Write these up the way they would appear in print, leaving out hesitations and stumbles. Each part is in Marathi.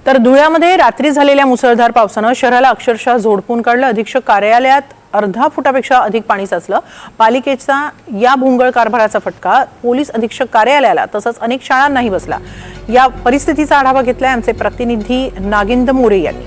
तर धुळ्यामध्ये रात्री झालेल्या मुसळधार पावसानं शहराला अक्षरशः झोडपून काढलं। अधीक्षक कार्यालयात अर्धा फुटापेक्षा अधिक पाणी साचलं। पालिकेचा या भोंगळ कारभाराचा फटका पोलीस अधीक्षक कार्यालयाला तसंच अनेक शाळांनाही बसला। या परिस्थितीचा आढावा घेतलाय आमचे प्रतिनिधी नागिंद मोरे यांनी।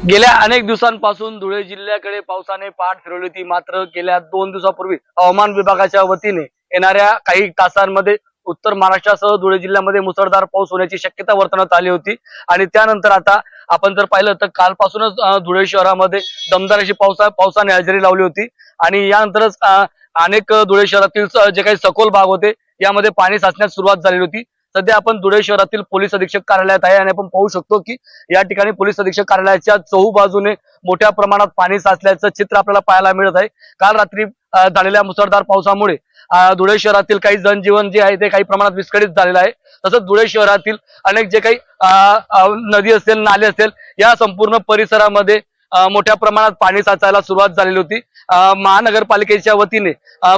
गेल्या अनेक दिवसांपासून धुळे जिल्ह्याकडे पावसाने पाठ फिरवली होती, मात्र गेल्या 2 दिवसापूर्वी हवामान विभागाच्या वतीने येणाऱ्या काही तासांमध्ये उत्तर महाराष्ट्रासह धुळे जिल्ह्यामध्ये मुसळधार पाऊस होण्याची शक्यता वर्तवण्यात आली होती। आणि त्यानंतर आता आपण जर पाहिलं तर कालपासूनच धुळे शहरामध्ये दमदार अशी पावसाने हजेरी लावली होती। आणि यानंतरच अनेक धुळे शहरातील जे काही सखोल भाग होते यामध्ये पाणी साचण्यास सुरुवात झालेली होती। सध्या आपण धुळे शहरातील पोलीस अधीक्षक कार्यालयात आहे आणि आपण पाहू शकतो की या ठिकाणी पोलीस अधीक्षक कार्यालयाच्या चहूबाजूने मोठ्या प्रमाणात पाणी साचल्याचं चित्र आपल्याला पाहायला मिळत आहे। काल रात्री झालेल्या मुसळधार पावसामुळे धुळे शहरातील काही जनजीवन जे आहे ते काही प्रमाणात विस्कळीत झालेलं आहे। तसंच धुळे शहरातील अनेक जे काही नदी असेल, नाले असेल, या संपूर्ण परिसरामध्ये मोठ्या प्रमाणात पाणी साचायला सुरुवात झालेली होती। महानगरपालिकेच्या वतीने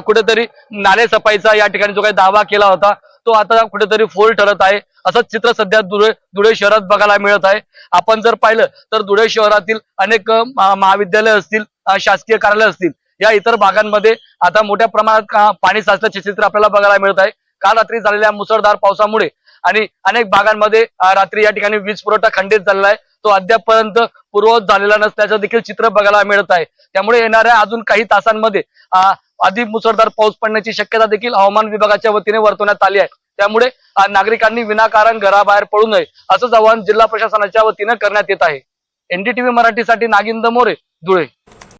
कुठेतरी नाले सफाईचा या ठिकाणी जो काही दावा केला होता तो आता कुठेतरी फोल ठरत आहे, असंच चित्र सध्या धुळे शहरात बघायला मिळत आहे। आपण जर पाहिलं तर धुळे शहरातील अनेक महाविद्यालय असतील, शासकीय कार्यालय असतील, या इतर भागांमध्ये आता मोठ्या प्रमाणात पाणी साचल्याचे चित्र आपल्याला बघायला मिळत आहे। काल रात्री झालेल्या मुसळधार पावसामुळे आणि अनेक भागांमध्ये रात्री या ठिकाणी वीज पुरवठा खंडित झालेला आहे, तो अद्यापपर्यंत पूर्ववत झालेला नसल्याचं देखील चित्र बघायला मिळत आहे। त्यामुळे येणाऱ्या अजून काही तासांमध्ये अधिक मुसळधार पाऊस पडण्याची शक्यता देखील हवामान विभागाच्या वतीने वर्तवण्यात आली आहे। त्यामुळे नागरिकांनी विनाकारण घराबाहेर पडू नये असंच आवाहन जिल्हा प्रशासनाच्या वतीने करण्यात येत आहे। एनडीटीव्ही मराठीसाठी नागिंद मोरे, धुळे।